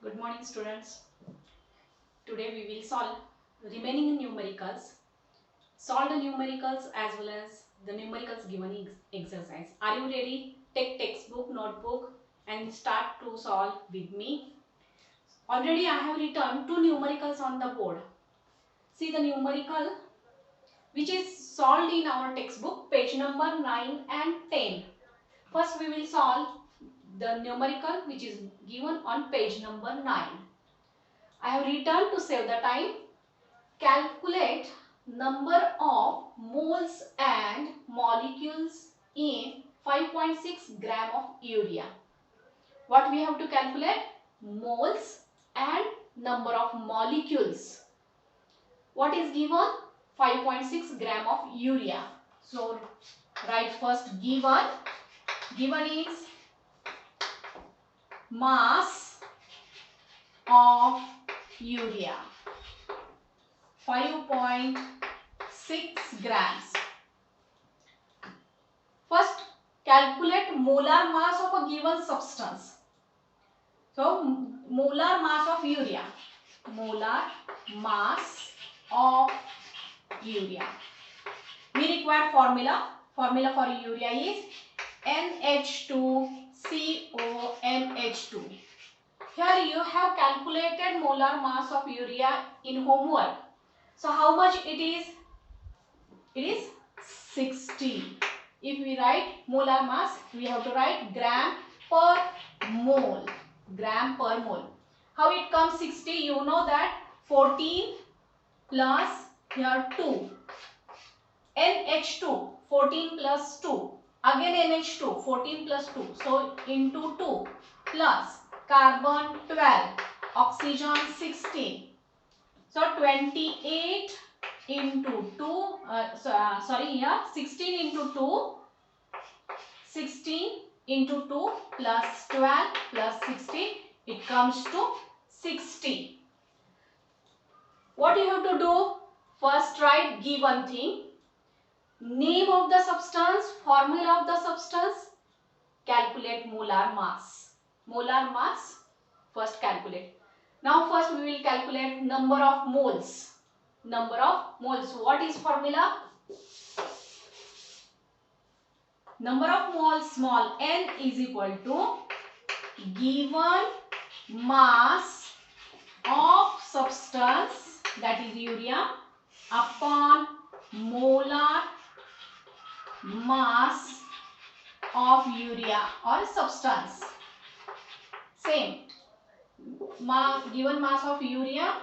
Good morning, students. Today we will solve remaining numericals. Solve the numericals as well as the numericals given exercise. Are you ready? Take textbook, notebook and start to solve with me. Already I have written two numericals on the board. See the numerical which is solved in our textbook, page number 9 and 10. First we will solve the numerical which is given on page number 9. I have written to save the time. Calculate number of moles and molecules in 5.6 gram of urea. What we have to calculate? Moles and number of molecules. What is given? 5.6 gram of urea. So write first given. Given is mass of urea. 5.6 grams. First, calculate molar mass of a given substance. So, molar mass of urea. Molar mass of urea. We require formula. Formula for urea is NH2CONH2. Here you have calculated molar mass of urea in homework. So how much it is? It is 60. If we write molar mass, we have to write gram per mole. Gram per mole. How it comes 60? You know that 14 plus here 2. NH2, 14 plus 2. Again NH2, 14 plus 2. So into 2 plus carbon 12, oxygen 16. So 28 into 2, here 16 into 2, 16 into 2 plus 12 plus 16, it comes to 60. What you have to do? First write given thing, name of the substance, formula of the substance, calculate molar mass. Molar mass, first calculate. Now first we will calculate number of moles. Number of moles. What is formula? Number of moles small n is equal to given mass of substance, that is urea, upon molar mass of urea or substance. Same. Given mass of urea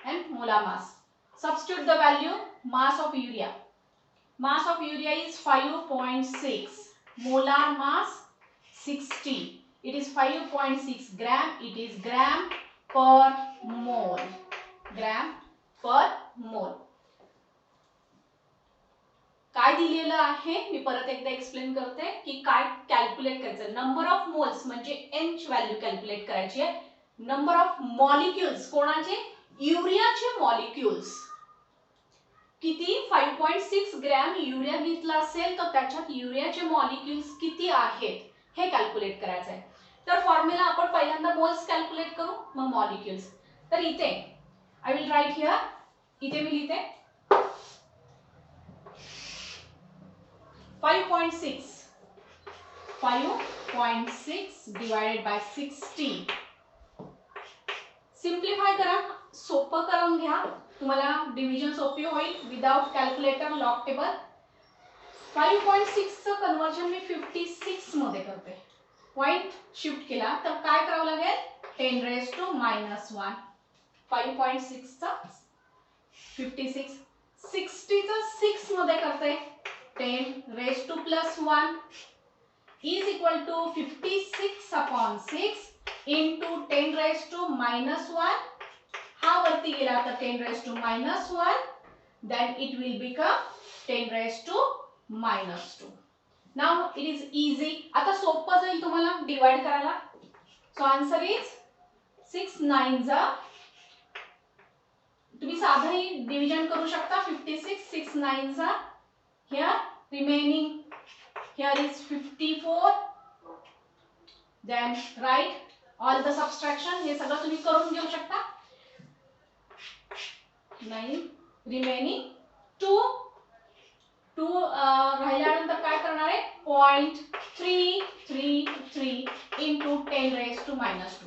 and molar mass. Substitute the value mass of urea. Mass of urea is 5.6. Molar mass 60. It is 5.6 gram. It is gram per mole. Gram per mole. काय दिलेलं आहे मी परत एकदा explain करते की काय calculate करायचं. Number of moles म्हणजे n ची व्हॅल्यू कॅल्क्युलेट करायची आहे. नंबर ऑफ मॉलिक्युल्स कोणाचे? युरियाचे मॉलिक्युल्स. किती? 5.6 ग्रॅम युरिया घेतला असेल तर त्याच्यात युरियाचे मॉलिक्युल्स किती आहेत हे कॅल्क्युलेट करायचं आहे. तर फॉर्म्युला आपण पहिल्यांदा मोल्स कॅल्क्युलेट करू, मग मॉलिक्युल्स. तर इथे आय विल राईट हियर. इथे मी लिहिते 5.6 divided by 60. सिम्प्लिफाय करा, सोपं करून घ्या, तुम्हाला डिव्हिजन सोपी होईल. Without calculator log table. 5.6 चं कन्वर्जन मी 56 मध्ये करते. पॉइंट शिफ्ट केला तर काय करावं लागेल? 10 raised to minus 1. 5.6 चं 56. 60 चं 6 मध्ये करते. 10 raised to plus 1 is equal to 56 upon 6 into 10 raised to minus 1. हा वरती गेला तर 10 raised to minus 1. Then it will become 10 raised to minus 2. Now it is easy. आता सोपं जाईल तुम्हाला डिवाइड करायला. So answer is 6 9s. तुम्ही साधंही डिव्हिजन करू शकता. 56 6 9s. Here remaining, here is 54. Then write all the subtraction हे सगळं तुम्ही करून घेऊ शकता. 9 रिमेनिंग 2 राहिल्यानंतर काय करणार आहे 0.333 इंटू 10⁻².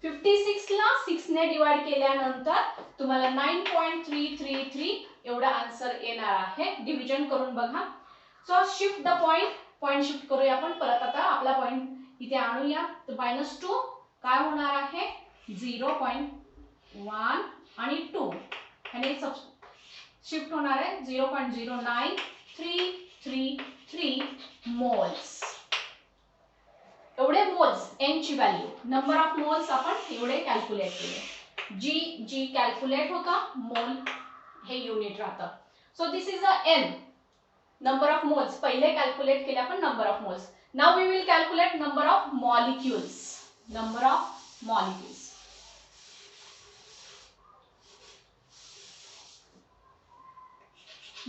56 ला 6 ने डिवाइड केल्यानंतर तुम्हाला 9.333 एवढा आन्सर येणार आहे. डिव्हिजन करून बघा. So shift the point shift करूया आपण परत. आता आपला पॉइंट इथे आणूया. तर -2 काय होणार आहे 0.1 आणि 2 आणि शिफ्ट होणार आहे 0.09333 मोल्स. एवढे मोल्स एन ची व्हॅल्यू नंबर ऑफ मोल्स आपण एवढे कॅल्क्युलेट केले. जी कॅल्क्युलेट होता मोल हे युनिट राहतं. So this is a N number of moles. पहिले कॅल्क्युलेट केले आपण number of moles. Now we will calculate number of molecules. Number of molecules.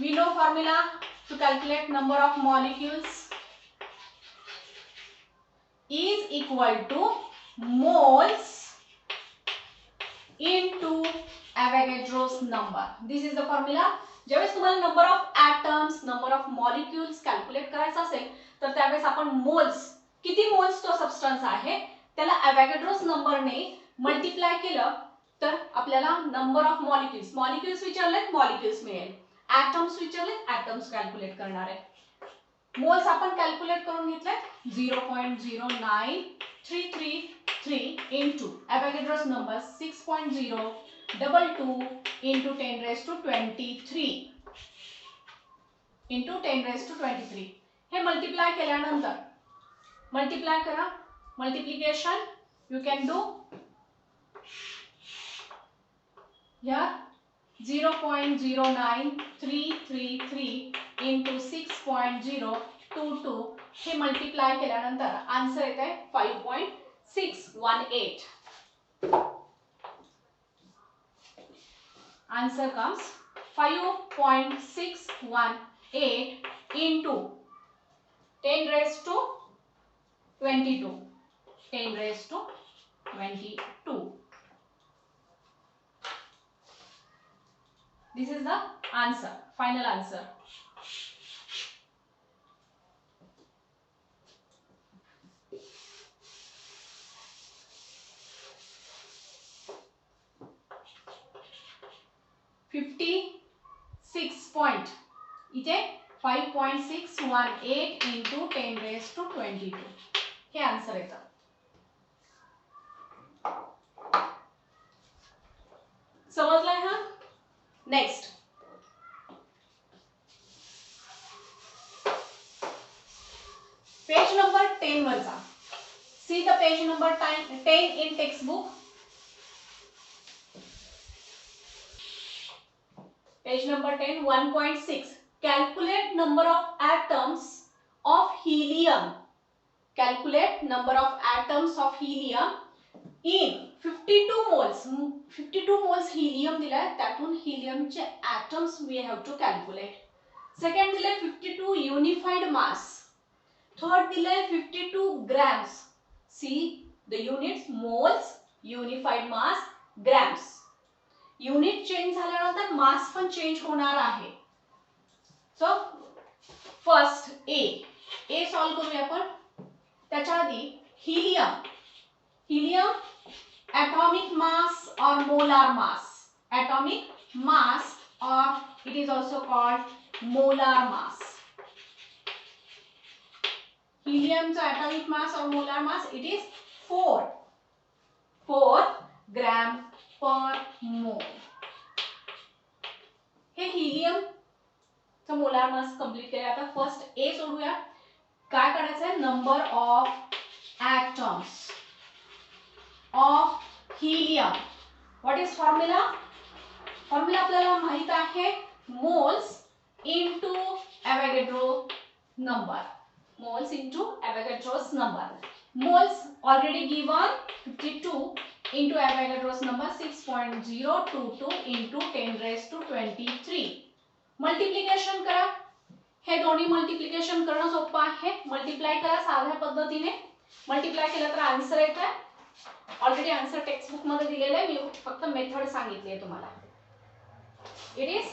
We know formula to calculate number of molecules is equal to moles into Avogadro's number. This is the formula. ज्यावेळेस तुम्हाला number of atoms, number of molecules calculate करायचा असेल तर त्यावेळेस आपण moles, किती moles तो substance आहे त्याला Avogadro's नंबरने मल्टिप्लाय केलं तर आपल्याला नंबर ऑफ मॉलिक्युल्स विचारले मॉलिक्युल्स मिळेल. atoms विचारले atoms कॅल्क्युलेट करणार आहे. मोल्स आपण कॅल्क्युलेट करून घेतले 0.09333 into Avogadro's number 6.022 into 10⁻23 into 10⁻23. हे मल्टिप्लाय केल्यानंतर मल्टिप्लाय करा. Multiplication you can do here 0.09333 into 6.022 हे मल्टिप्लाय केल्यानंतर आन्सर येत आहे 5.618. Answer comes 5.618 into 10⁻22. 10⁻22. This is the answer, final answer. .56 इथे 5.618 into 10⁻22 हे आन्सर येतं. समजलाय हा. नेक्स्ट पेज नंबर 10 वर जा. See the page number 10 in text book. Page number 10 1.6 calculate number of atoms of helium. Calculate number of atoms of helium in 52 moles. 52 moles helium दिलाय त्यातून heliumचे atoms we have to calculate. Second दिलाय 52 unified mass. Third दिलाय 52 grams. See the units moles, unified mass, grams. Unit change झाल्यानंतर मास पण change होणार आहे. So first A solve करूया आपण. त्याच्या आधी helium atomic mass or molar mass. Atomic mass or it is also called molar mass. Helium चा atomic mass or molar mass it is 4 gram per mole. हे helium चा molar mass complete केला. आता first A सोडूया. काय करायचं आहे number of atoms of helium. What is formula आपल्याला माहित आहे moles into Avogadro number. Moles into Avogadro's number. Moles already given 52 into Avogadro's number 6.022 into 10⁻23. Multiplication करा. हे दोन्ही मल्टिप्लिकेशन करणं सोपं आहे. मल्टिप्लाय करा साध्या पद्धतीने. मल्टिप्लाय केलं तर आन्सर येत आहे ऑलरेडी आन्सर टेक्स्ट बुक मध्ये दिलेला आहे, मी फक्त मेथड सांगितली आहे तुम्हाला. It is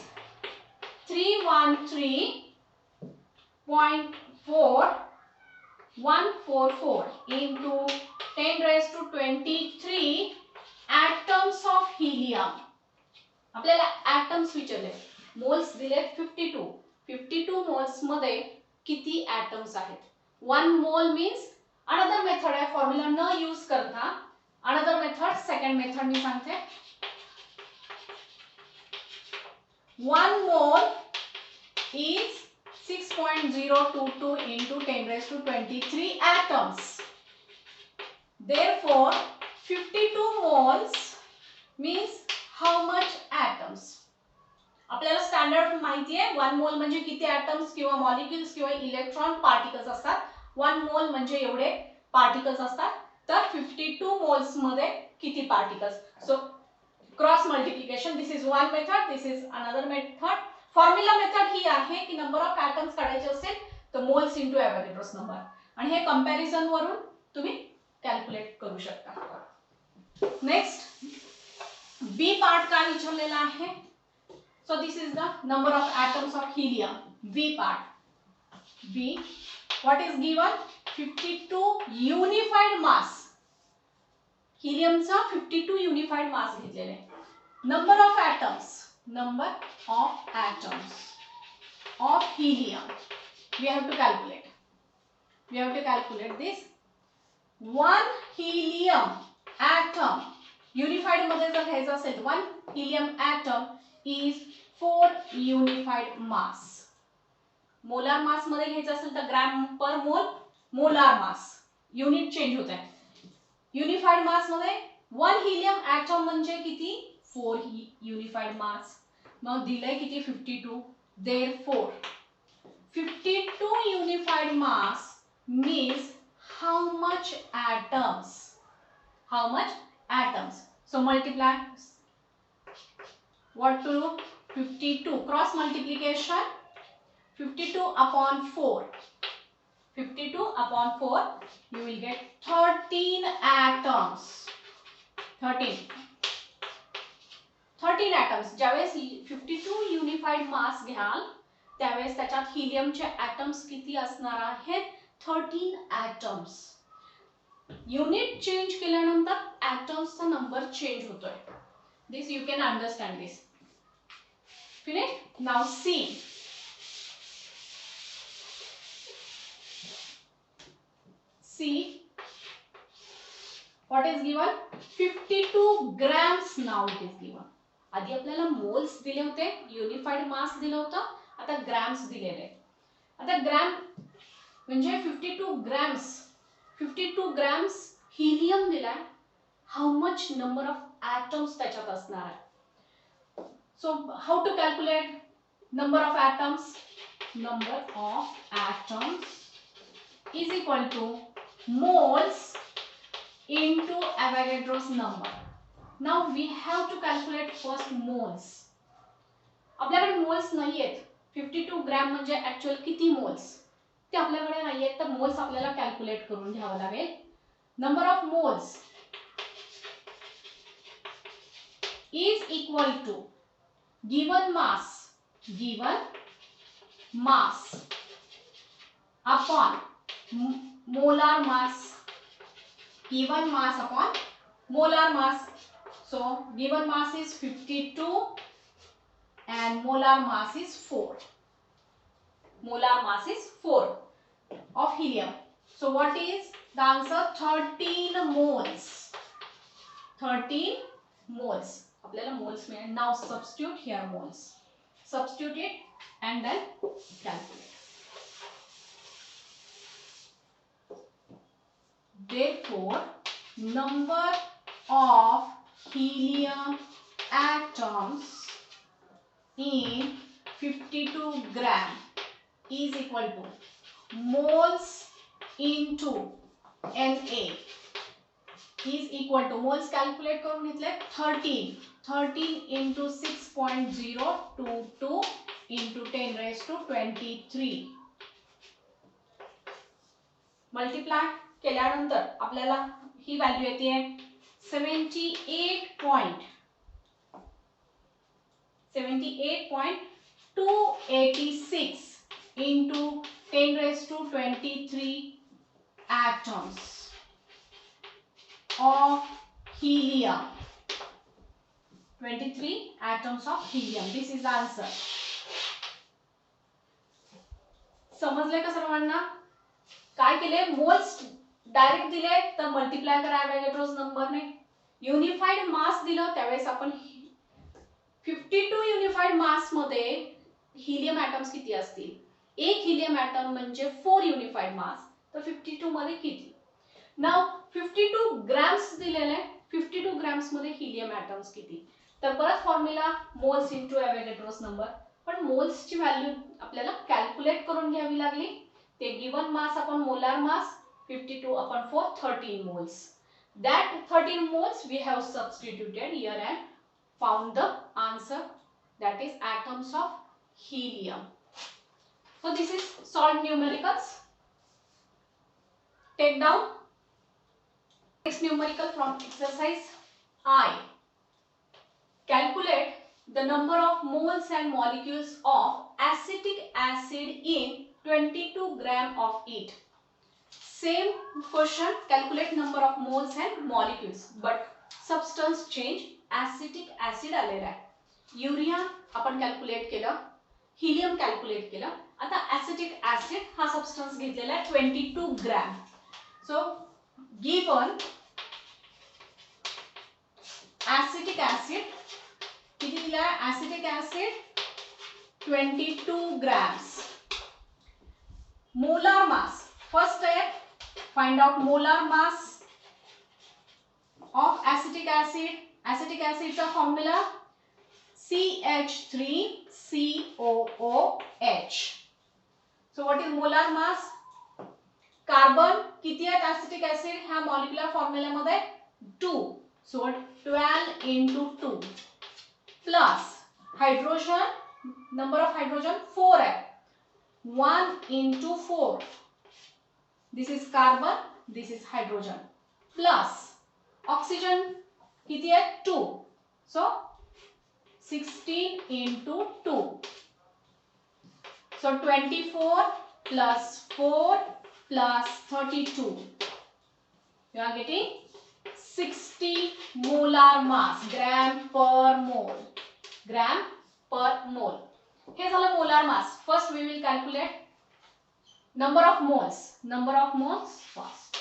313.4144 into 10 raised to 23 atoms of helium. आपल्याला atoms विचारले, मोल्स दिले 52 मोल्स मध्ये किती atoms आहेत. 1 mole means another method आहे, फॉर्म्युला न यूज करता another method, सेकंड मेथड मी सांगते. 1 mole is 6.022 into 10 raised to 23 atoms. Therefore 52 moles means how much atoms. आपल्याला स्टँडर्ड माहिती आहे, 1 मोल म्हणजे किती ॲटम्स किंवा मॉलिक्युल्स किंवा इलेक्ट्रॉन पार्टिकल्स असतात. 1 मोल म्हणजे एवढे पार्टिकल्स असतात. तर 52 मोल्स मध्ये किती particles. So cross multiplication, this is one method, this is another method. Formula method ही आहे की नंबर ऑफ ॲटम्स काढायचे असेल तर मोल्स इंटू एव्हरेज नंबर, आणि हे कंपॅरिझन वरून तुम्ही कॅल्क्युलेट करू शकता. नेक्स्ट बी पार्ट काय विचारलेला आहे. So this is the number of atoms of helium. B part. B. What is given? 52 unified mass. Helium चा 52 unified mass घेतलेले. Number of atoms. Number of atoms of helium. We have to calculate. We have to calculate this. One helium atom. Unified मध्ये जर घ्यायचं असेल, one helium atom is 4 unified mass. Molar mass मध्ये घ्यायचं असेल तर gram per मोल, molar mass unit change होत आहे. युनिफाइड मास मध्ये 1 हिलियम ॲटम म्हणजे किती, 4 युनिफाइड मास. मग दिलंय किती, 52. Therefore 52 unified mass means how much atoms? How much atoms? So multiply. What to do? 52 cross multiplication. 52 upon 4. 52 upon 4, you will get 13 atoms. 13 atoms. ज्यावेळेस 52 unified मास घ्याल त्यावेळेस त्याच्यात हिलियमचे ॲटम्स किती असणार आहेत, 13 ॲटम्स. युनिट चेंज केल्यानंतर ॲटम्सचा नंबर चेंज होतोय. This you can understand this. Finish. Now C. C. What is given? 52 grams. Now it is given. आधी आपल्याला मोल्स दिले होते, युनिफाइड मास दिलं होतं, आता ग्रॅम्स दिलेले. आता ग्रॅम म्हणजे 52 ग्रॅम्स. 52 ग्रॅम्स हिलियम दिलाय. How much number of atoms त्याच्यात असणार आहे. So how to calculate number of atoms? Number of atoms is equal to moles into Avogadro's number. Now we have to calculate first moles. आपल्याकडे moles नाहीयेत. 52 gram म्हणजे actual किती moles ते आपल्याकडे नाहीयेत, तर मोल्स आपल्याला कॅल्क्युलेट करून घ्यावं लागेल. Number of moles is equal to given mass upon molar mass. Given mass upon molar mass. So given mass is 52 and molar mass is 4. Molar mass is 4 of helium. So what is the answer? 13 moles. 13 moles. आपल्याला moles मिळेल. Now substitute here moles. Substitute it and then calculate. Therefore, number of helium atoms in 52 gram is equal to moles into Na is equal to, moles calculate करून घेतले, 13 into 6.022 into 10 raised to 23. Multiply केल्यानंतर आपल्याला ही value येते 78.286 into 10 raised to 23 atoms of helium. 23 atoms of helium. This is the answer. समजले का सर्वांना? काय केले? मोल्स डायरेक्ट दिले तर मल्टिप्लाय करा एवोगॅड्रोस नंबरने. युनिफाईड मास दिलं त्यावेळेस आपण 52 युनिफाईड मास मध्ये हिलियम ॲटम्स किती असतील? एक हिलियम ॲटम म्हणजे 4 युनिफाईड मास, तर 52 मध्ये किती? नाउ 52 ग्रॅम्स दिलेले आहे. 52 ग्रॅम्स मध्ये हिलियम ॲटम्स किती? तर परत फॉर्म्युला मोल्स इनटू एवोगॅड्रोस नंबर. पण मोल्सची व्हॅल्यू आपल्याला कॅल्क्युलेट करून घ्यावी लागली. ते given mass upon molar mass 52 upon 4 13 moles. That 13 moles we have substituted here and found the answer, that is atoms of helium. So this is solved numericals. Take down next numerical from exercise I. Calculate the number of moles and molecules of acetic acid in 22 gram of it. Same question, calculate number of moles and molecules, but substance change. Acetic acid आलेला आहे. Urea आपण calculate केलं, helium calculate केलं. आता acetic acid हा substance घेतलेला आहे 22 gram. So given acetic acid किती दिला आहे? Acetic acid 22 grams. Molar mass first आहे, find out molar mass of acetic acid. Acetic acid चा formula CH3COOH. So what is molar mass? Carbon किती आहेत acetic acid ह्या मॉलिक्युलर फॉर्म्युला मध्ये? 2. So 12 into 2 plus hydrogen, number of hydrogen 4 है. 1 into 4. This is carbon, this is hydrogen, plus oxygen किती है? 2. So 16 into 2. So 24 plus 4 plus 32. You are getting 60 molar mass, gram per mole. Gram per mole. हे झालं molar mass. First we will calculate number of moles. Number of moles first.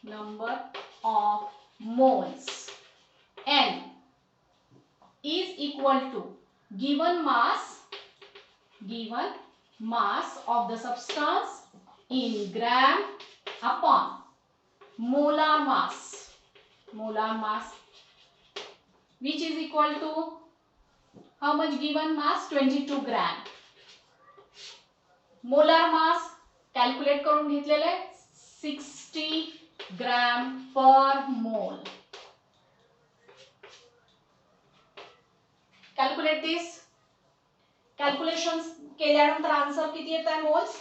Number of moles. N is equal to given mass of the substance in gram upon molar mass. Molar mass which is equal to how much? Given mass 22 gram. Molar mass calculate करून घेतलेले 60 gram per मोल. Calculate दिस. Calculation केल्यानंतर answer किती येत आहे? Moles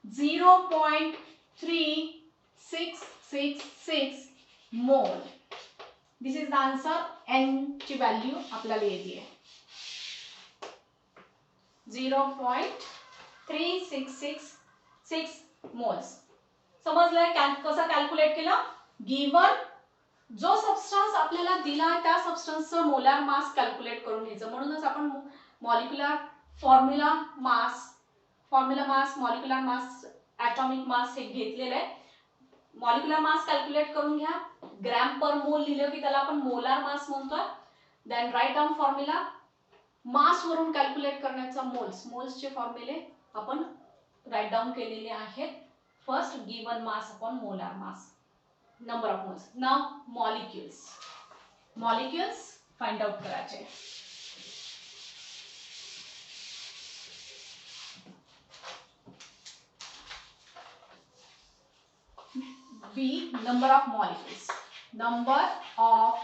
0.3666 मोल. दिस is the answer. N ची value आपल्याला येते 0.3666 मोल्स. समजलंय कसं कॅल्क्युलेट केलं? गिवन जो सबस्टन्स आपल्याला दिला त्या सबस्टन्सचं मोलार मास कॅल्क्युलेट करून घ्यायचं. म्हणूनच आपण molecular formula mass, molecular mass, atomic mass हे घेतलेलं आहे. मॉलिक्युलर मास कॅल्क्युलेट करून घ्या. ग्रॅम पर मोल लिहिलं की त्याला आपण मोलार मास म्हणतो. Then write down formula. Mass वरून कॅल्क्युलेट करण्याचा मोल्सचे फॉर्म्युले आपण राईट डाऊन केलेले आहेत. First given mass upon molar mass, number of moles. Now molecules find out करायचे. B, number of molecules. Number of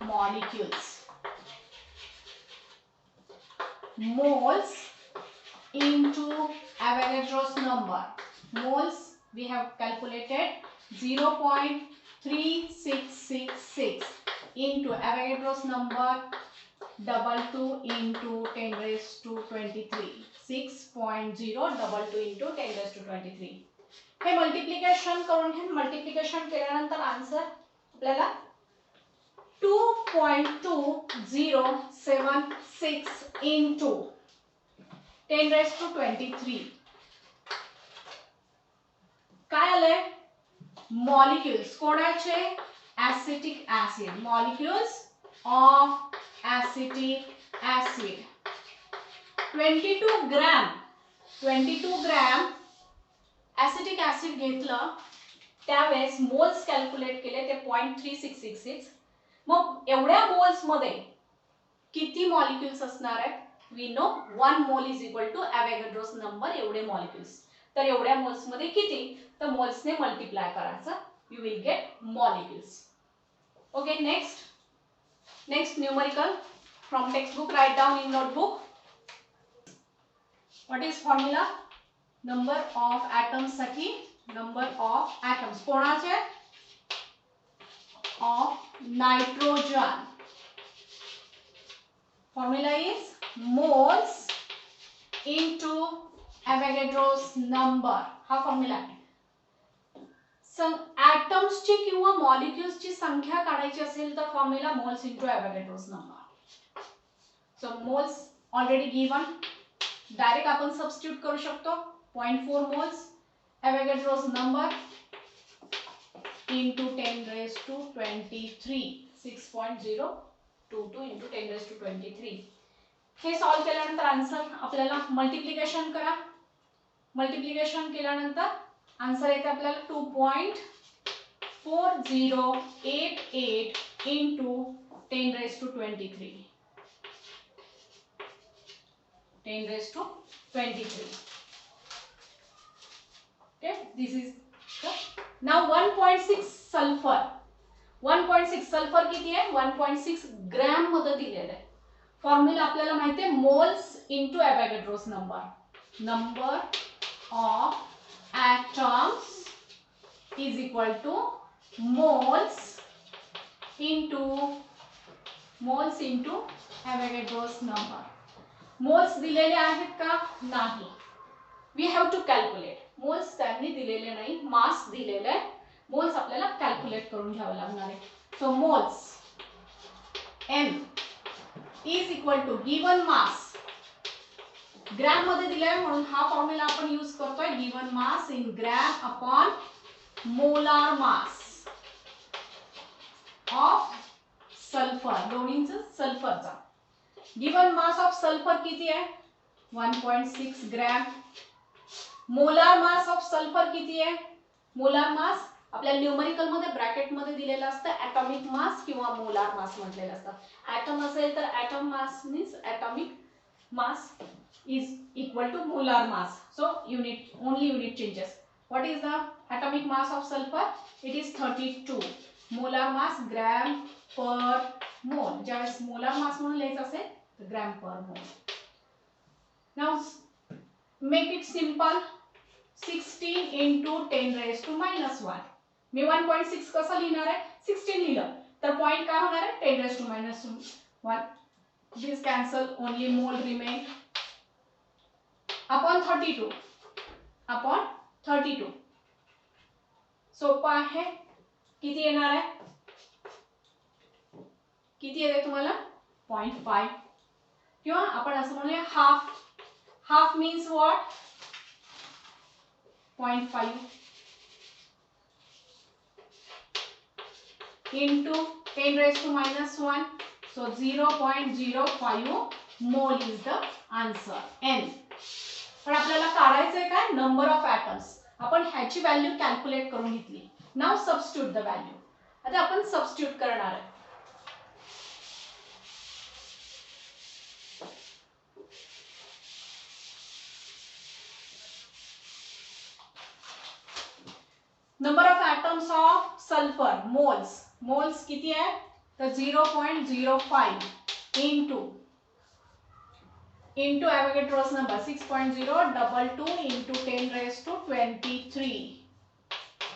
molecules. Moles into Avogadro's number. Moles we have calculated 0.3666 3666 into Avogadro's number 22 into 10 raised to 23 6.022 into 10 raised to 23 हे multiplication करून घ्या. Multiplication केल्यानंतर answer आपल्याला 2.2076 into 10 raised to 23 काय आलंय molecules कोणाचे acetic acid molecules of acetic acid 22 gram acetic acid घेतलं त्यावेळेस मोल्स कॅल्क्युलेट केले ते 0.3666 मग एवढ्या मोल्स मध्ये किती मॉलिक्युल्स असणार आहेत we know 1 mole is equal to Avogadro's number एवढे मॉलिक्युल्स तर एवढ्या मोल्स मध्ये किती तर मोल्स ने मल्टिप्लाय करायचं you will get molecules okay next numerical from textbook write down in notebook what is formula number of atoms साठी number of atoms कोणाचे of nitrogen formula is moles into Avogadro's number हा formula आहे atoms ची किंवा molecules ची संख्या काढायची असेल तर formula moles into Avogadro's number so moles already given direct आपण सबस्टिट्यूट करू शकतो 0.4 moles Avogadro's number into 10 raised to 23 6.022 into 10 raised to 23 हे सॉल्व केल्यानंतर आन्सर आपल्याला मल्टिप्लिकेशन करा मल्टिप्लिकेशन केल्यानंतर आन्सर येते आपल्याला 2.4088 into 10 raised to 23 10 raised to 23 okay this is the now 1.6 sulphur 1.6 sulphur किती आहे 1.6 ग्रॅम मध्ये दिलेलं आहे फॉर्म्युला आपल्याला माहिती आहे moles into Avogadro's number of atoms is equal to moles into Avogadro's number moles दिलेले आहेत का नाही we have to calculate moles त्यांनी दिलेले नाही मास दिलेले आहे मोल्स आपल्याला कॅल्क्युलेट करून घ्यावं लागणार आहे so moles m is equal to given mass gram मध्ये दिले आहे म्हणून हा फॉर्म्युला आपण यूज करतोय given mass in gram upon molar mass of sulfur दोन्हींचा सल्फरचा given mass of sulfur किती आहे 1.6 gram molar mass of sulphur किती आहे मोलार मास आपल्या न्यूमेरिकल मध्ये ब्रॅकेट मध्ये दिलेलं असतं ॲटॉमिक मास किंवा मोलार मास म्हटलेलं असतं ॲटम असेल तर atom mass means atomic mass is equal to molar mass so only unit changes what is the atomic mass of sulfur it is 32 molar mass gram per mole ज्यावेळेस molar mass म्हणून लिहायचं असेल तर gram per mole now make it simple 16 into 10 raised to minus 1 मी 1.6 कसं लिहिणार आहे 16 लिहिलं तर पॉइंट काय होणार आहे 10 raised to minus 1 this cancel only mole remain upon 32 सोपं आहे किती येणार आहे किती येते तुम्हाला 0.5 किंवा आपण असं म्हणूया half means what 0.5 into 10 raised to minus 1 so 0.05 mole is the answer n पण आपल्याला काढायचंय काय नंबर ऑफ atoms आपण ह्याची व्हॅल्यू कॅल्क्युलेट करून घेतली नाउ सबस्टिट्यूट द व्हॅल्यू आता आपण सबस्टिट्यूट करणार आहे number of atoms of sulphur moles किती आहे तर 0.05 into Avogadro's number 6.022 into 10 raised to 23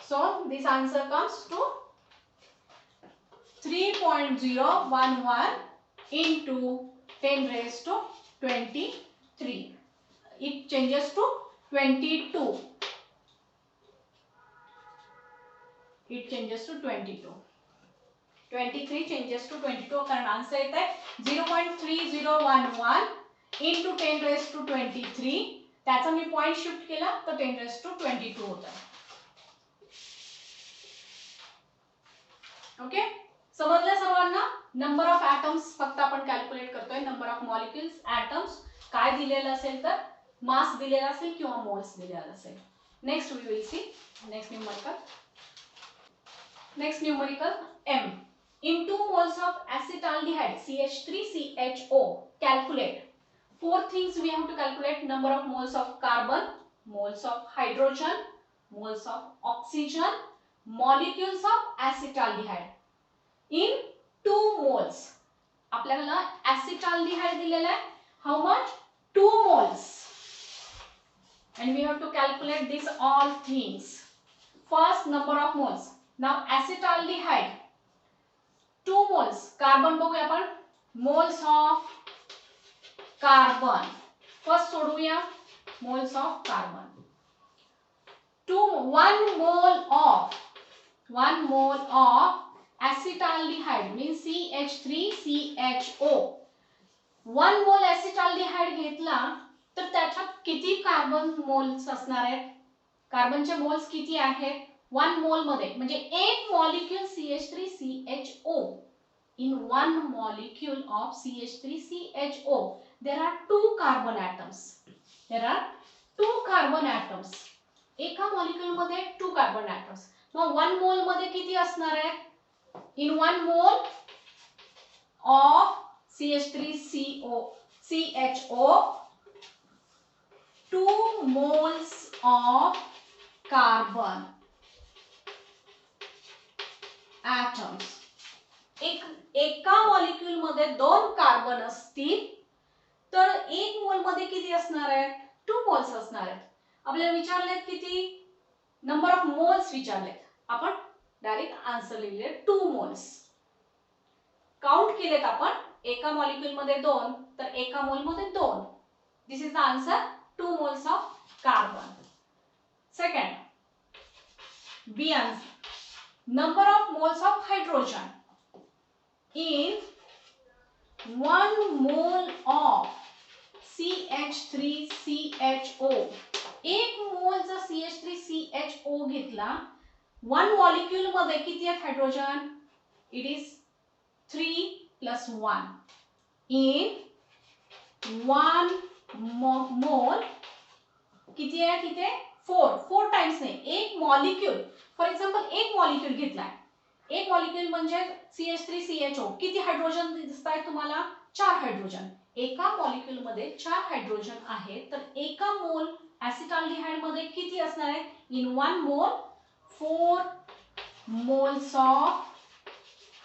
so this answer comes to 3.011 into 10 raised to 23. It changes to 22. It changes to 22. 23 changes to 22. कारण answer येता है 0.3011 into 10 raised to 23. त्याचा मी point shift केला तर 10 raised to 22 होता है. ओके, समजलं सर्वांना? नंबर ऑफ ॲटम्स फक्त आपण कॅल्क्युलेट करतोय. नंबर ऑफ मॉलिक्युल्स, ॲटम्स काय दिलेलं असेल तर मास दिलेला असेल किंवा मोल्स दिलेला असेल. Next we will see next numerical. Next numerical m. In 2 moles of acetaldehyde CH3CHO, calculate 4 things we have to calculate: number of moles of carbon, moles of hydrogen, moles of oxygen, molecules of acetaldehyde. In 2 moles आपल्याला acetaldehyde दिलेला आहे. How much? 2 moles. And we have to calculate these all things. First, number of moles. Now acetaldehyde 2 moles. Carbon बघूया आपण. moles of carbon. First सोडूया moles of carbon. 1 mole of acetaldehyde means CH3CHO. 1 mole acetaldehyde घेतला तर त्याच्यात किती carbon moles असणार आहेत? कार्बनचे moles किती आहेत? 1 मोल मध्ये म्हणजे एक molecule CH3CHO. In 1 molecule of CH3CHO there are 2 carbon atoms. There are 2 carbon atoms. एका मॉलिक्यूल मध्ये 2 कार्बन atoms. मग 1 मोल मध्ये किती असणार आहे? In 1 mole of CH3CHO 2 moles of carbon atoms. एका मॉलिक्यूल मध्ये 2 कार्बन असतील तर एक मोल मध्ये किती असणार आहे? 2 मोल्स असणार आहेत. आपल्याला विचारलेत किती? नंबर ऑफ मोल्स विचारलेत. आपण डायरेक्ट आन्सर लिहिले 2 मोल्स. काउंट केलेत आपण. एका मॉलिक्यूल मध्ये 2 तर एका मोल मध्ये 2. This is the answer 2 moles of carbon. Second, B answer. Number of moles of hydrogen. In 1 mole of CH3CHO, एक मोलचा CH3CHO घेतला, 1 molecule मध्ये किती आहेत hydrogen? It is 3 plus 1. In 1 mole किती आहे तिथे? 4 टाइम्स नाही. एक मॉलिक्यूल, फॉर एक्झाम्पल एक मॉलिक्यूल घेतलाय. एक मॉलिक्यूल म्हणजे CH3CHO. किती हायड्रोजन दिसताय तुम्हाला? 4 हायड्रोजन. एका मॉलिक्यूल मध्ये 4 हायड्रोजन आहेत तर एका मोल ॲसिटाल्डिहाइड मध्ये किती असणार आहे? In 1 mole 4 moles of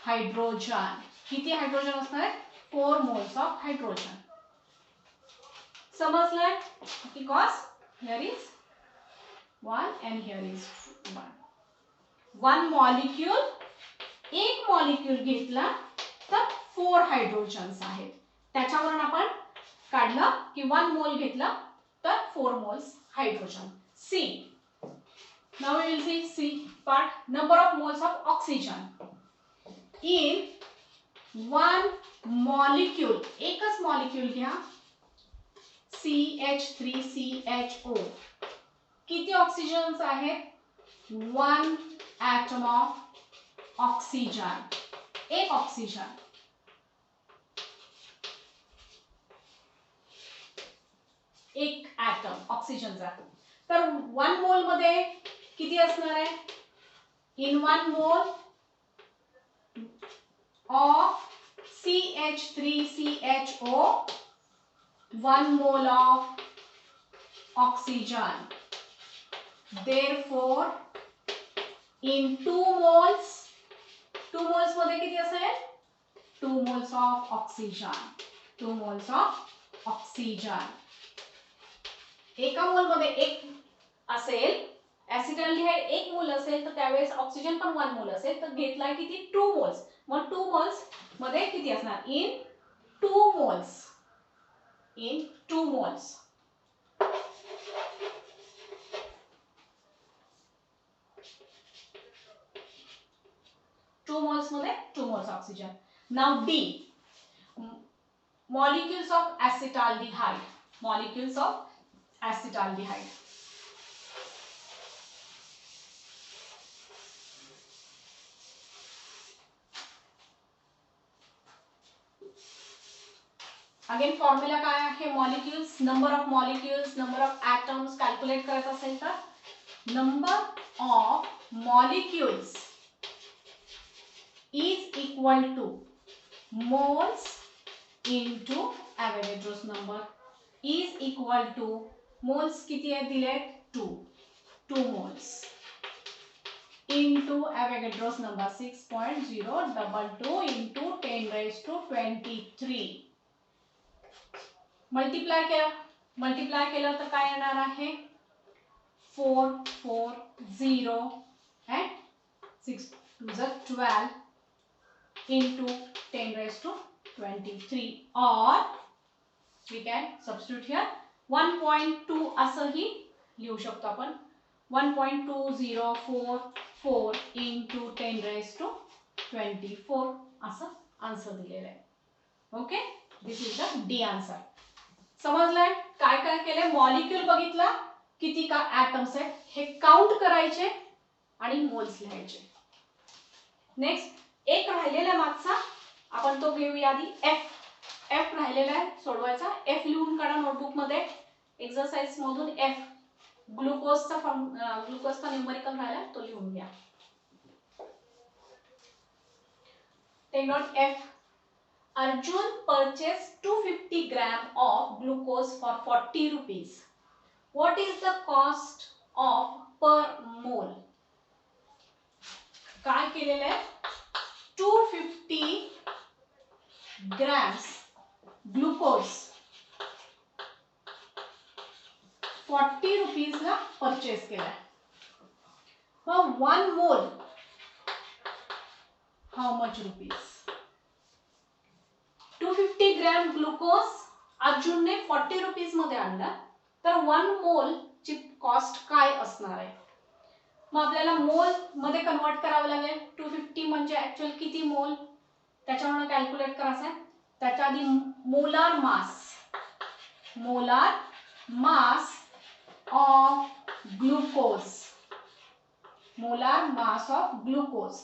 hydrogen. किती हायड्रोजन असणार आहे? 4 मोल्स ऑफ हायड्रोजन. समजलंय? Because here is 1 and here is 1. 1 molecule, एक मॉलिक्यूल घेतला तर 4 हायड्रोजन्स आहेत. त्याच्यावरून आपण काढलं की 1 मोल घेतला तर 4 moles hydrogen. See. Now we will see C part. Number of moles of oxygen. In 1 molecule, एकच मॉलिक्यूल घ्या CH3CHO. किती ऑक्सिजन्स आहेत? 1 atom of oxygen. एक ऑक्सिजन. एक ॲटम ऑक्सिजनचा. तर 1 मोल मध्ये किती असणार आहे? In 1 mole of CH3CHO 1 mole of oxygen. Therefore, in 2 moles मध्ये किती असेल? 2 moles of oxygen. 2 moles of oxygen. एका मोल मध्ये एक असेल, ॲसिटाल्डिहाइड एक मोल असेल तर त्यावेळेस ऑक्सिजन पण 1 मोल असेल, तर घेतलाय किती 2 मोल्स. मग 2 मोल्स मध्ये किती असणार in 2 moles. In 2 moles. Two moles मध्ये 2 moles oxygen. Now D, molecules of acetaldehyde. Molecules of acetaldehyde. Again formula काय आहे, molecules, number of molecules, number of atoms calculate करायचं असेल तर number of molecules is equal to moles into Avogadro's number is equal to moles किती आहे दिले 2 moles into Avogadro's number 6.022 into 10 raised to 23. Multiply केलं तर काय येणार आहे 440 and 6 to the 12 into 10 raised to 23, or we can substitute here 1.2 असंही लिहू शकतो आपण 1.2044 into 10 raised to 24 असं आन्सर दिलेलं आहे. Okay, this is the D answer. समजलंय काय काय केलंय, मॉलिक्यूल बघितला किती का ॲटम्स आहेत हे काउंट करायचे आणि मोल्स लिहायचे. नेक्स्ट एक राहिलेला मागचा आपण तो घेऊया आधी. एफ राहिलेला आहे सोडवायचा. एफ लिहून काढा नोटबुक मध्ये. एक्सरसाइज मधून एफ ग्लुकोजचा न्यूमरिकल राहिला तो लिहून घ्या. Take note F. Arjun purchased 250 gram of glucose for 40 rupees. What is the cost of per mole? काय केलेलं आहे 250 grams ग्लुकोज 40 रुपीज ला परचेस केलाय. मग 1 mole how much rupees. 250 gram glucose अर्जुनने 40 रुपीज मध्ये आणला, तर 1 मोल ची कॉस्ट काय असणार आहे. मग आपल्याला मोल मध्ये कन्वर्ट करावं लागेल. 250 म्हणजे ऍक्च्युअल किती मोल त्याच्यावरून कॅल्क्युलेट करायचं आहे. त्याच्या आधी molar mass of glucose. Molar mass of glucose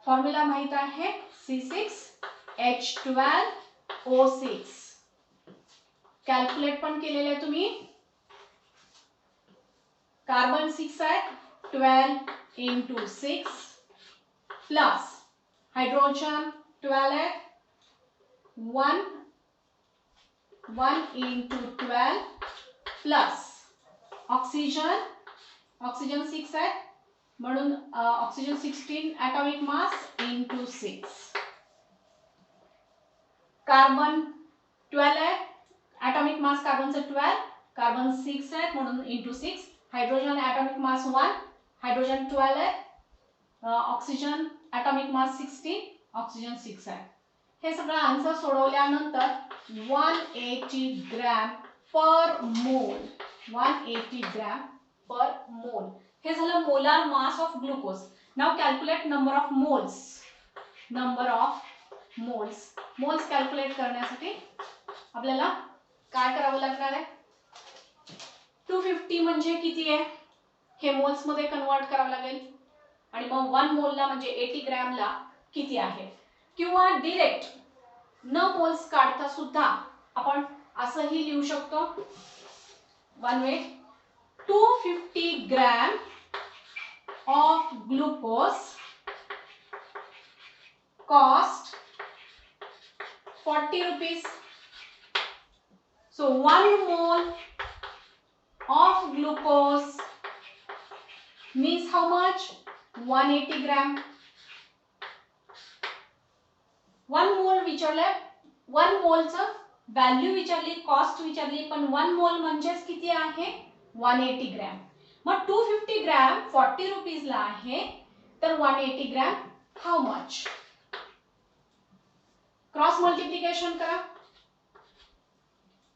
formula माहित आहे C6H12O6. कॅल्क्युलेट पण केलेलं आहे तुम्ही. कार्बन 6 आहे 12 into 6 प्लस हाइड्रोजन 12 है 1 into 12 प्लस ऑक्सिजन 6 है म्हणून oxygen 16 atomic mass into 6. Carbon 12 है एटॉमिक मास कार्बन से 12, कार्बन 6 है म्हणून into 6. Hydrogen atomic mass 1, hydrogen 12 है, ऑक्सिजन एटॉमिक मास 16, ऑक्सिजन 6 आहे. हे सगळं आन्सर सोडवल्यानंतर 180 ग्रॅम पर मोल. 180 ग्रॅम पर मोल हे झालं molar mass of glucose. Now calculate number of moles. Moles calculate करण्यासाठी आपल्याला काय करावं लागणार आहे 250 म्हणजे किती आहे हे मोल्स मध्ये कन्वर्ट करावं लागेल आणि मग 1 मोलला म्हणजे 80 ग्रॅमला किती आहे. किंवा डायरेक्ट न मोल्स काढता सुद्धा आपण असंही लिहू शकतो. One way 250 gram of glucose cost 40 rupees. So 1 मोल of glucose means how much 180 gram. 1 mole विचारले, 1 मोलचं व्हॅल्यू विचारली, कॉस्ट विचारली, पण 1 मोल म्हणजेच किती आहे 180 ग्रॅम. मग 250 ग्रॅम 40 रुपीजला आहे, तर 180 gram how much? Cross multiplication करा.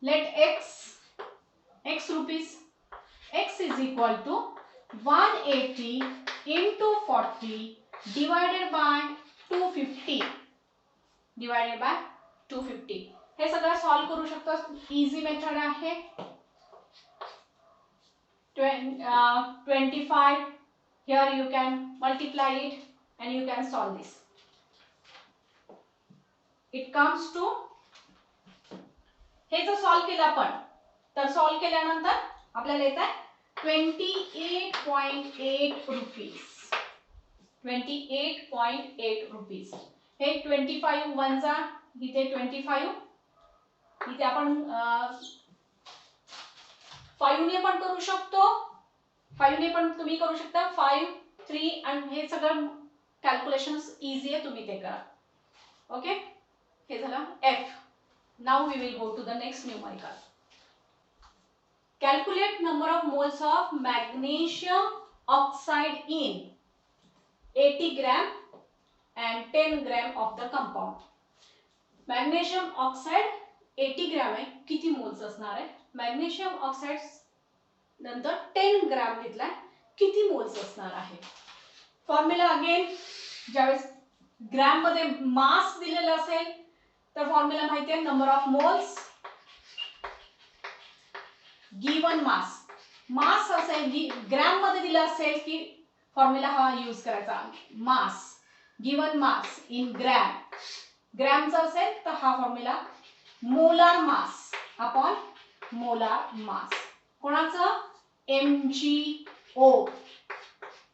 Let x rupees, x is equal to 180 into 40 divided by 250 divided by 250. हे सगळं सॉल्व करू शकतो. इझी मेथड आहे. 25 here you can multiply it and you can solve this. It comes to, हे जर solve केलं आपण, तर सॉल्व केल्यानंतर आपल्याला येत आहे 28.8 रुपीज. 28.8 रुपीज. हे 25 वनचा इथे 25, इथे आपण 5 ने पण करू शकतो, 5 ने पण तुम्ही करू शकता. 5, 3 आणि हे सगळं कॅल्क्युलेशन्स इझी आहे, तुम्ही ते करा. ओके, हे झालं F. Now we will go to the next numerical. Calculate number of moles of magnesium oxide in 80 gram and 10 gram of the compound. Magnesium oxide 80 gram आहे, किती मोल्स असणार आहे? मॅग्नेशियम ऑक्साइड नंतर 10 ग्रॅम घेतलाय, किती moles असणार आहे? Formula again, ज्यावेळेस ग्रॅम मध्ये मास दिलेला असेल तर फॉर्म्युला माहिती आहे, number of moles given mass. Mass असेल ग्रॅम मध्ये दिला असेल की फॉर्म्युला हा यूज करायचा, mass given mass in gram. ग्रॅमचा असेल तर हा formula molar mass upon molar mass. कोणाचं? MgO.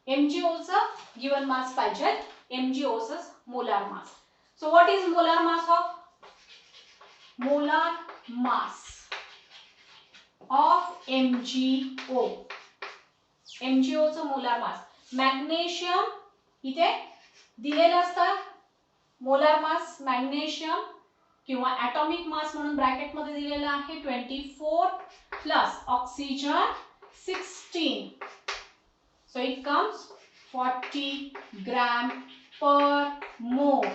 MgO चं गिवन मास पाहिजे, MgO चं molar mass. So what is molar mass of? Molar mass of MgO. MgO चं मोलार मास. मॅग्नेशियम इथे दिलेलं असतं मोलार मास मॅग्नेशियम किंवा ॲटॉमिक मास म्हणून ब्रॅकेट मध्ये दिलेलं आहे 24 plus oxygen 16. So it comes 40 gram per मोल.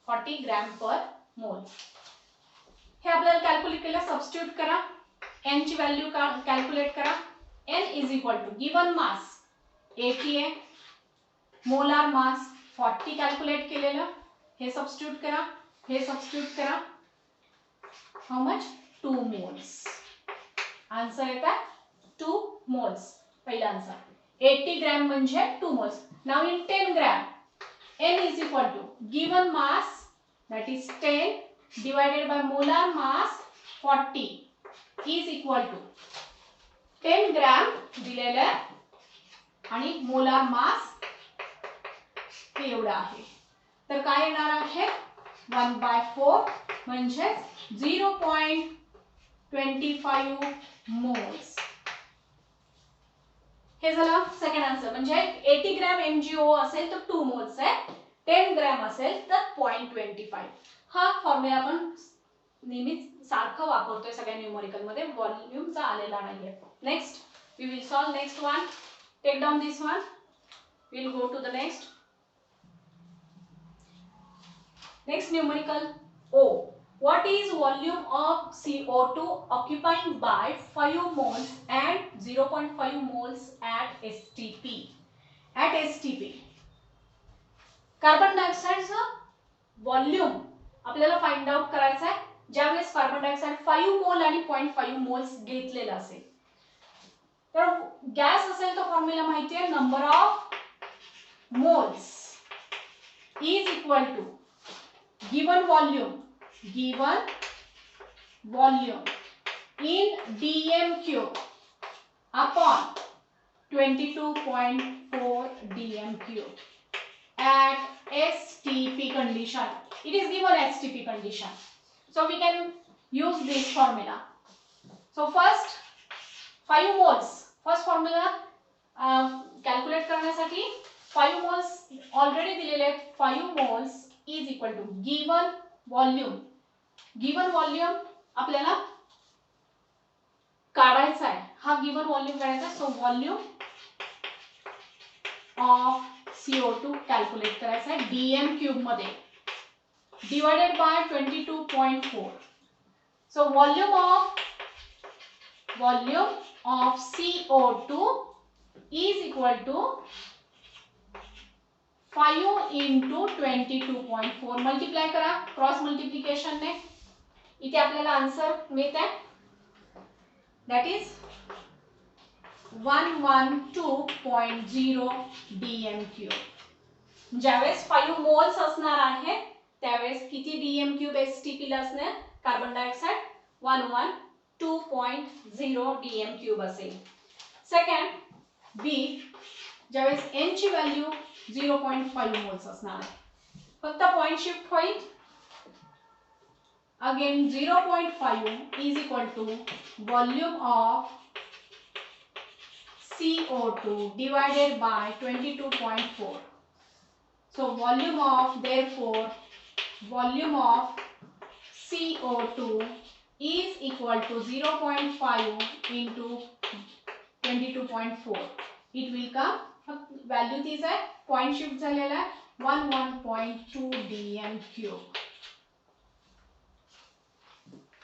40 ग्रॅम पर मोल. हे आपल्याला कॅल्क्युलेट केलं, सबस्टिट्यूट करा. n ची व्हॅल्यू कॅल्क्युलेट करा. n is equal to given mass 80 आहे, मोलार मास 40 कॅल्क्युलेट केलेलं. हे सबस्टिट्यूट करा, हे सबस्टिट्यूट करा. How much? 2 मोल्स. आन्सर येत आहे 2 मोल्स. पहिला आन्सर 80 ग्रॅम म्हणजे 2 moles. Now in 10 gram, n is equal to given mass that is 10 divided by molar mass 40 is equal to 10 gram दिलेलं आहे आणि मोलार मास हे एवढं आहे. तर काय येणार आहे? 1/4 म्हणजे 0.25 मोल्स. हे झालं सेकंड आन्सर. म्हणजे 80 ग्रॅम MgO असेल तर 2 मोल्स आहे, 10 ग्रॅम असेल तर 0.25. हा फॉर्म्युला आपण नेहमीच सारखं वापरतोय सगळ्या न्यूमेरिकल मध्ये, व्हॉल्यूमचा आलेला नाहीये. Next we will solve next one. Take down this one. We will go to the next. Next numerical O. What is volume of CO2 occupying by 5 moles and 0.5 moles at STP? At STP. Carbon डायऑक्साइडचं volume आपल्याला find out करायचं आहे ज्यावेळेस carbon dioxide 5 मोल आणि 0.5 moles घेतलेला असेल. तर गॅस असेल तर फॉर्म्युला माहिती आहे, number of moles is equal to given volume in dm³ upon 22.4 dm³ at STP condition. It is given STP condition. So we can use this formula. So first 5 moles. First formula calculate करण्यासाठी 5 moles already दिलेले आहेत. 5 moles is equal to given volume. Given volume आपल्याला काढायचा आहे. हा given volume काढायचा. So volume of CO2 calculate करायचा आहे DM क्यूब मध्ये divided by 22.4. So volume of CO2 is equal to 5 into 22.4. Multiply करा क्रॉस मल्टिप्लिकेशन ने, इथे आपल्याला आन्सर मिळत आहे दॅट इज 112.0 DM क्यूब. ज्यावेळेस 5 मोल्स असणार आहे त्यावेळेस किती DM क्यूब STP ला असणार कार्बन डायऑक्साइड 112.0 DM क्यूब असेल. सेकंड बी ज्यावेळेस N ची व्हॅल्यू 0.5 मोल्स असणार आहे. फक्त पॉइंट शिफ्ट होईल. Again 0.5 is equal to volume of CO2 divided by 22.4. So volume of CO2 is equal to 0.5 into 22.4. It will come, value तीच आहे, point shift झालेला आहे 11.2 DM क्यूब.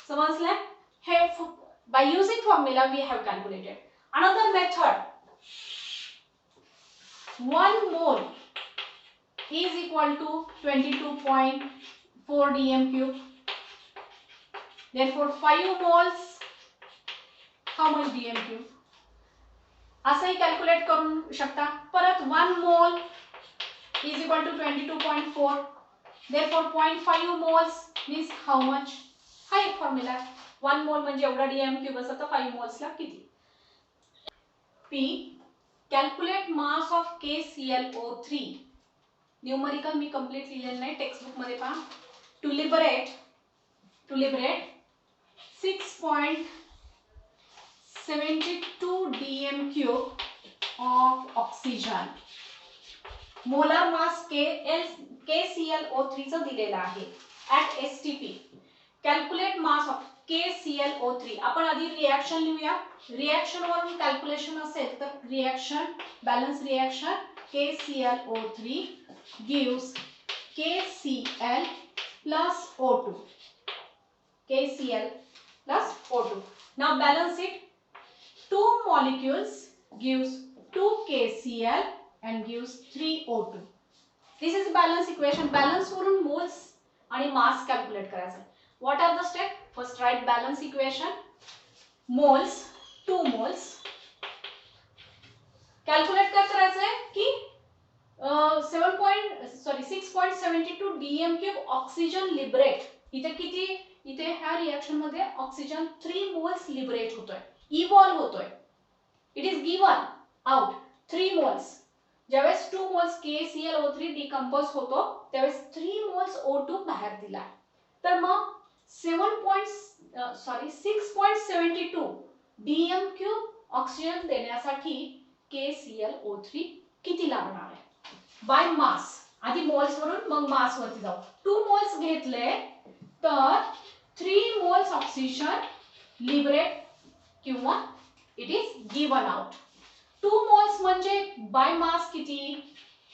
समजलं? हे by using formula we have calculated. Another method, 1 mole is equal to 22.4 DM cube. Therefore 5 moles how much DM cube? असंही calculate करू शकता. परत 1 mole is equal to 22.4. Therefore 0.5 moles means how much? हा एक formula आहे. 1 मोल म्हणजे एवढा DM क्यूब असतं तर 5 मोल्सला किती? P calculate mass of KClO3. Numerical मी कंप्लीट लिहिलेलं नाही, टेक्स्ट बुक मध्ये पहा. To liberate 6.72 DM cube of oxygen. Molar mass KClO3 चं दिलेलं आहे at STP. Calculate mass of KClO3. आपण आधी रिएक्शन लिहूया. रिएक्शन वरून कॅल्क्युलेशन असेल तर reaction balance reaction KClO3 gives KCl plus O2. KCl plus O2. Now balance it. 2 molecules gives 2 KCl and gives 3 O2. This is balance equation. Balance वरून moles आणि मास calculate करायचं. What are the steps? First write balance equation. Moles, 2 moles. Calculate काय करायचं आहे की 6.72 DM cube oxygen liberate. इथे किती? इथे ह्या रिएक्शन मध्ये ऑक्सिजन 3 मोल्स लिबरेट होतोय, इव्हॉल्व होतोय. It is given out 3 moles. ज्यावेळेस 2 मोल्स KClO3 डिकंपोज होतो त्यावेळेस 3 मोल्स O2 बाहेर दिला. तर मग 6.72 DM क्यूब ऑक्सिजन देण्यासाठी KClO3 किती लागणार आहे? By mass. आधी मोल्स वरून मग मास वरती जाऊ. 2 मोल्स घेतले तर 3 मोल्स ऑक्सिजन लिबरेट किंवा it is given out. 2 moles म्हणजे बाय मास किती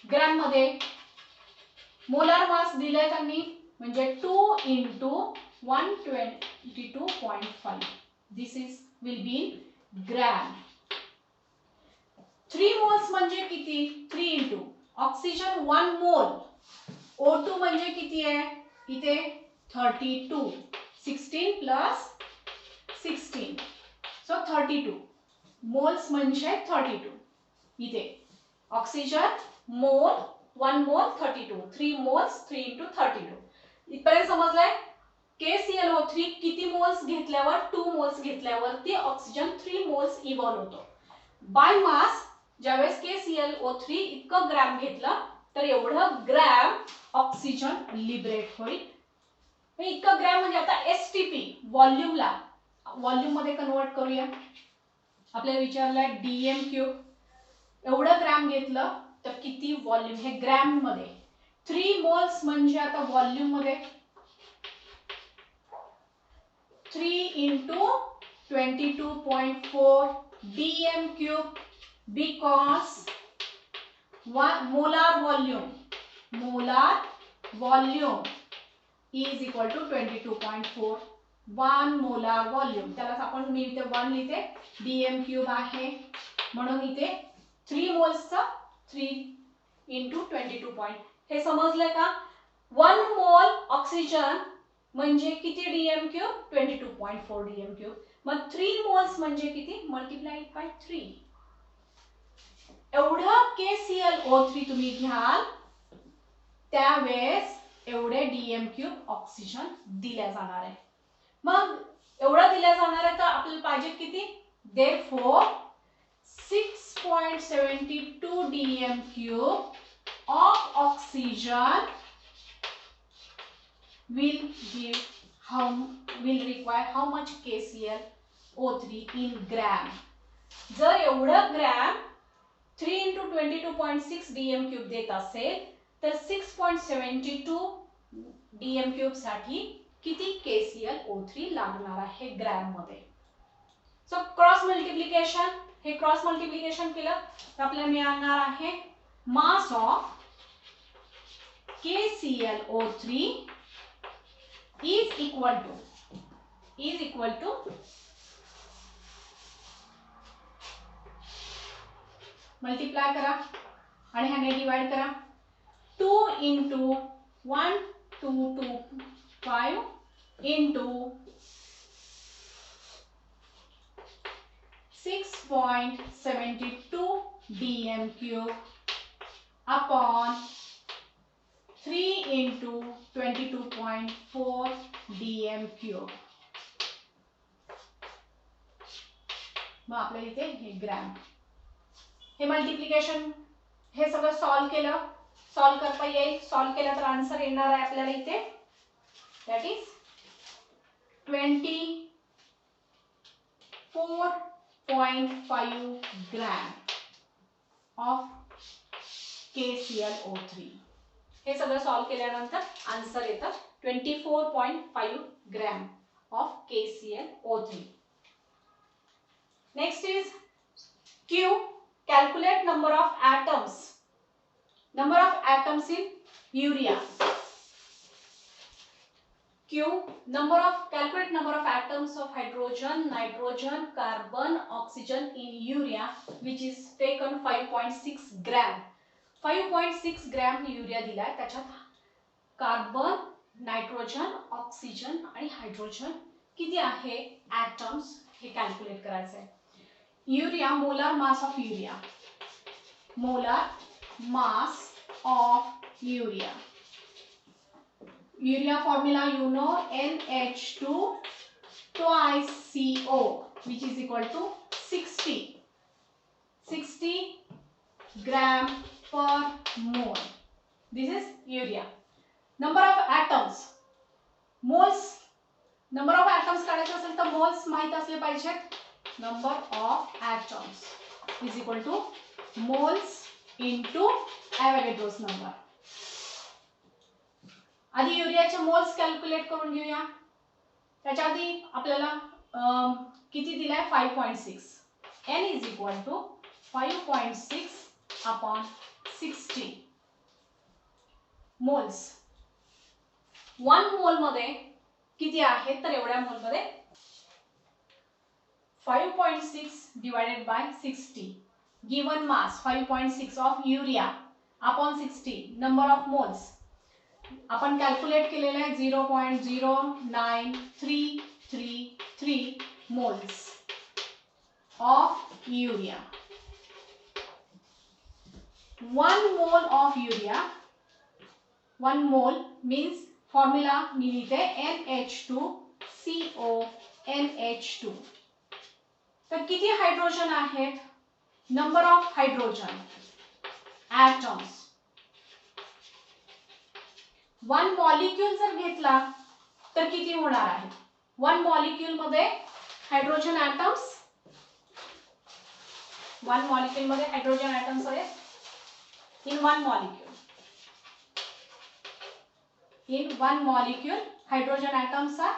ग्रॅम मध्ये? मोलार मास दिलाय त्यांनी म्हणजे 2 into 122.5. This will be in gram. 3 moles म्हणजे किती? 3 into ऑक्सिजन 1 मोल. O2 म्हणजे किती आहे? इथे 32. 16 plus 16. So 32. मोल्स म्हणजे 32. इथे ऑक्सिजन मोल 1 मोल 32. 3 मोल्स 3 into 32. इथपर्यंत समजलंय? KClO3 किती मोल्स घेतल्यावर 2 मोल्स घेतल्यावरती ऑक्सिजन 3 मोल्स इव्हॉल्व होतो. बाय मास ज्यावेळेस KClO3 इतकं ग्रॅम घेतलं तर एवढं ग्रॅम ऑक्सिजन लिबरेट होईल. इतकं ग्रॅम म्हणजे आता STP व्हॉल्यूमला व्हॉल्यूम मध्ये कन्वर्ट करूया. आपल्याला विचारलंय DM क्यूब. एवढं ग्रॅम घेतलं तर किती व्हॉल्यूम? हे ग्रॅम मध्ये 3 मोल्स म्हणजे आता व्हॉल्यूम मध्ये 3 into 22.4 DM cube because molar volume is equal to 22.4. 1 molar volume, त्यालाच आपण मी इथे 1 लिहिते, dm क्यूब आहे म्हणून इथे 3 मोल्सचा 3 into 22 पॉइंट. हे समजलंय का? 1 मोल ऑक्सिजन म्हणजे किती dm क्यूब? 22.4 dm cube. मग 3 मोल्स म्हणजे किती? Multiplied by 3. एवढं KClO3 तुम्ही घ्याल त्यावेळेस एवढे dm क्यूब ऑक्सिजन दिल्या जाणार आहे. मग एवढं दिल्या जाणार आहे तर आपल्याला पाहिजे किती? Therefore 6.72 dm cube of oxygen will require how much KClO3 in gram. जर एवढं ग्रॅम 3 into 22.6 dm cube देत असेल तर 6.72 dm cube साठी किती KClO3 लागणार आहे ग्रॅम मध्ये. सो क्रॉस मल्टिप्लिकेशन, हे क्रॉस मल्टिप्लिकेशन केलं तर आपल्याला मिळणार आहे मास of KClO3 is equal to multiply करा आणि ह्याने डिवाइड करा. 2 into 1225 into 6.72 dm cube upon 3 into 22.4 dm cube. मग आपल्याला इथे हे ग्रॅम, हे मल्टिप्लिकेशन हे सगळं सॉल्व केलं, सॉल्व करता येईल. सॉल्व केलं तर आन्सर येणार आहे आपल्याला इथे, that is 24.5 gram of KClO3. हे सगळं सॉल्व केल्यानंतर आन्सर येतं 24.5 gram of KClO3. Next is Q. Calculate number of atoms. Number of atoms in urea. Q. Calculate number of atoms of hydrogen, nitrogen, carbon, oxygen in urea, which is taken 5.6 gram. 5.6 gram urea दिलाय, त्याच्यात carbon, nitrogen, oxygen आणि hydrogen किती आहे atoms हे calculate करायचं आहे. Urea, molar mass of urea, molar mass of urea. Urea formula you know, NH2 twice CO, which is equal to 60 gram per mole. This is urea. Number of atoms, moles. Number of atoms काढायचे असेल तर moles माहित असले पाहिजेत. Number of atoms is equal to moles into Avogadro's number. आधी युरियाचे moles calculate करून घेऊया. त्याच्या आधी आपल्याला किती दिलाय? 5.6. N is equal to 5.6 upon 60 moles. 1 मोल मध्ये किती आहे तर एवढ्या मोल मध्ये 5.6 divided by 60. Given mass 5.6 of urea upon 60 number of moles. आपण कॅल्क्युलेट केलेलं आहे 0.09333 moles of urea. 1 mole of urea, 1 mole means formula मी लिहिते NH2CONH2. तर किती हायड्रोजन आहेत? Number of hydrogen atoms. 1 molecule जर घेतला तर किती होणार आहे? 1 मॉलिक्यूल मध्ये हायड्रोजन ॲटम्स, 1 मॉलिक्यूल मध्ये हायड्रोजन ॲटम्स आहेत. In one molecule, hydrogen atoms are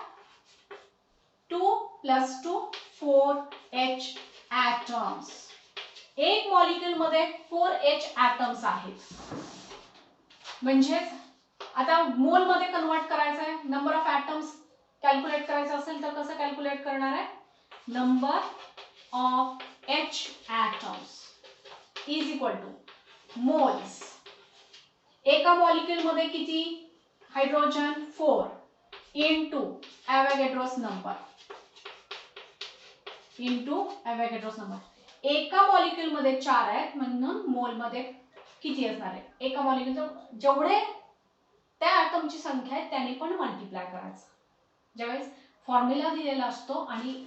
2 plus 2, 4 H atoms. एक मॉलिक्यूल मध्ये 4H ऍटम्स आहेत. म्हणजेच आता मोल मध्ये कन्वर्ट करायचं आहे, नंबर ऑफ ऍटम्स कॅल्क्युलेट करायचं असेल तर कसं कॅल्क्युलेट करणार आहे, number of H atoms is equal to moles. एका मॉलिक्यूल मध्ये किती हायड्रोजन 4 इनटू एवोगॅड्रोस नंबर एका मॉलिक्यूल मध्ये 4 आहेत म्हणून मोल मध्ये किती असणार आहे, एका मॉलिक्यूलचं जेवढे त्या ऍटमची संख्या आहे त्याने पण मल्टिप्लाय करायचं. ज्यावेळेस फॉर्म्युला दिलेला असतो आणि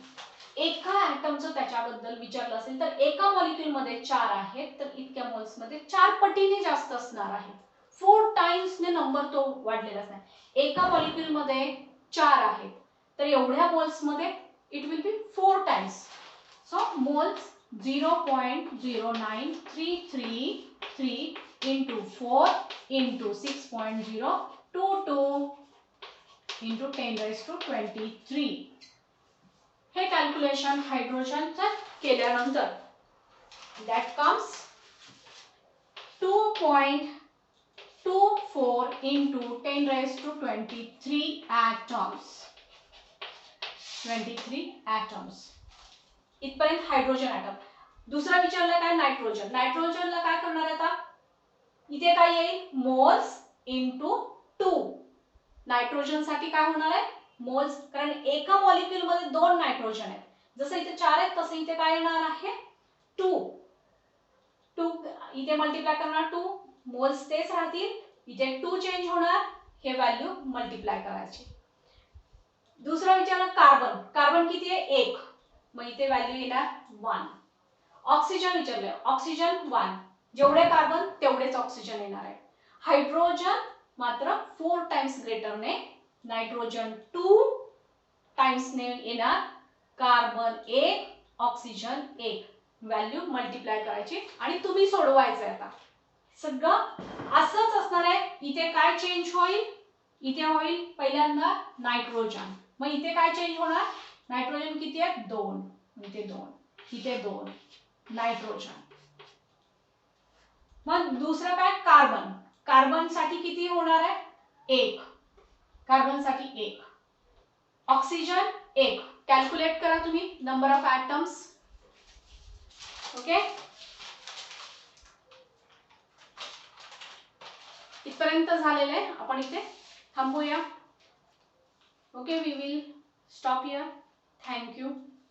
एका ऍटमचं त्याच्याबद्दल विचारलं असेल तर एका मॉलिक्यूल मध्ये 4 आहेत तर इतक्या मोल्स मध्ये 4 पटीने जास्त असणार आहे. 4 टाइम्स ने नंबर तो वाढलेला असणार. एका मॉलिक्यूल मध्ये 4 आहेत तर एवढ्या मोल्स मध्ये it will be 4 times. So moles 0.09333 into 4 into 6.022 into 10⁻23. हे कॅल्क्युलेशन हायड्रोजनचं केल्यानंतर that comes 2.24 into 10⁻23 atoms. 23 atoms. इथपर्यंत हायड्रोजन ॲटम. दुसरा विचारला काय, नायट्रोजन. नायट्रोजनला काय करणार आहे आता, इथे काय येईल, मोल्स इनटू 2. नायट्रोजन साठी काय होणार आहे, मोल्स, कारण एका मॉलिक्यूल मध्ये 2 नायट्रोजन आहेत. जसं इथे 4 आहेत तसं इथे काय येणार आहे 2. इथे मल्टिप्लाय करणार 2, मोल्स तेच राहतील, इथे 2 चेंज होणार, हे व्हॅल्यू मल्टिप्लाय करायची. दुसरा विचारला कार्बन. कार्बन किती आहे, 1, मग इथे व्हॅल्यू येणार 1. ऑक्सिजन विचारले, ऑक्सिजन 1, जेवढे कार्बन तेवढेच ऑक्सिजन येणार आहे. हायड्रोजन मात्र 4 टाइम्स ग्रेटर ने, नायट्रोजन 2 टाइम्स ने येणार, कार्बन 1, ऑक्सिजन 1. व्हॅल्यू मल्टिप्लाय करायची आणि तुम्ही सोडवायचं. आता सगळं असंच असणार आहे. इथे काय चेंज होईल, इथे होईल पहिल्यांदा नायट्रोजन, मग इथे काय चेंज होणार, नायट्रोजन किती आहे 2, इथे 2, इथे 2 नायट्रोजन. मग दुसरं काय, कार्बन. कार्बन साठी किती होणार आहे 1, कार्बन साठी 1, ऑक्सिजन 1. कॅल्क्युलेट करा तुम्ही नंबर ऑफ ऍटम्स. ओके, इथपर्यंत झालेलं आहे, आपण इथे थांबूया. Okay, we will stop here. Thank you.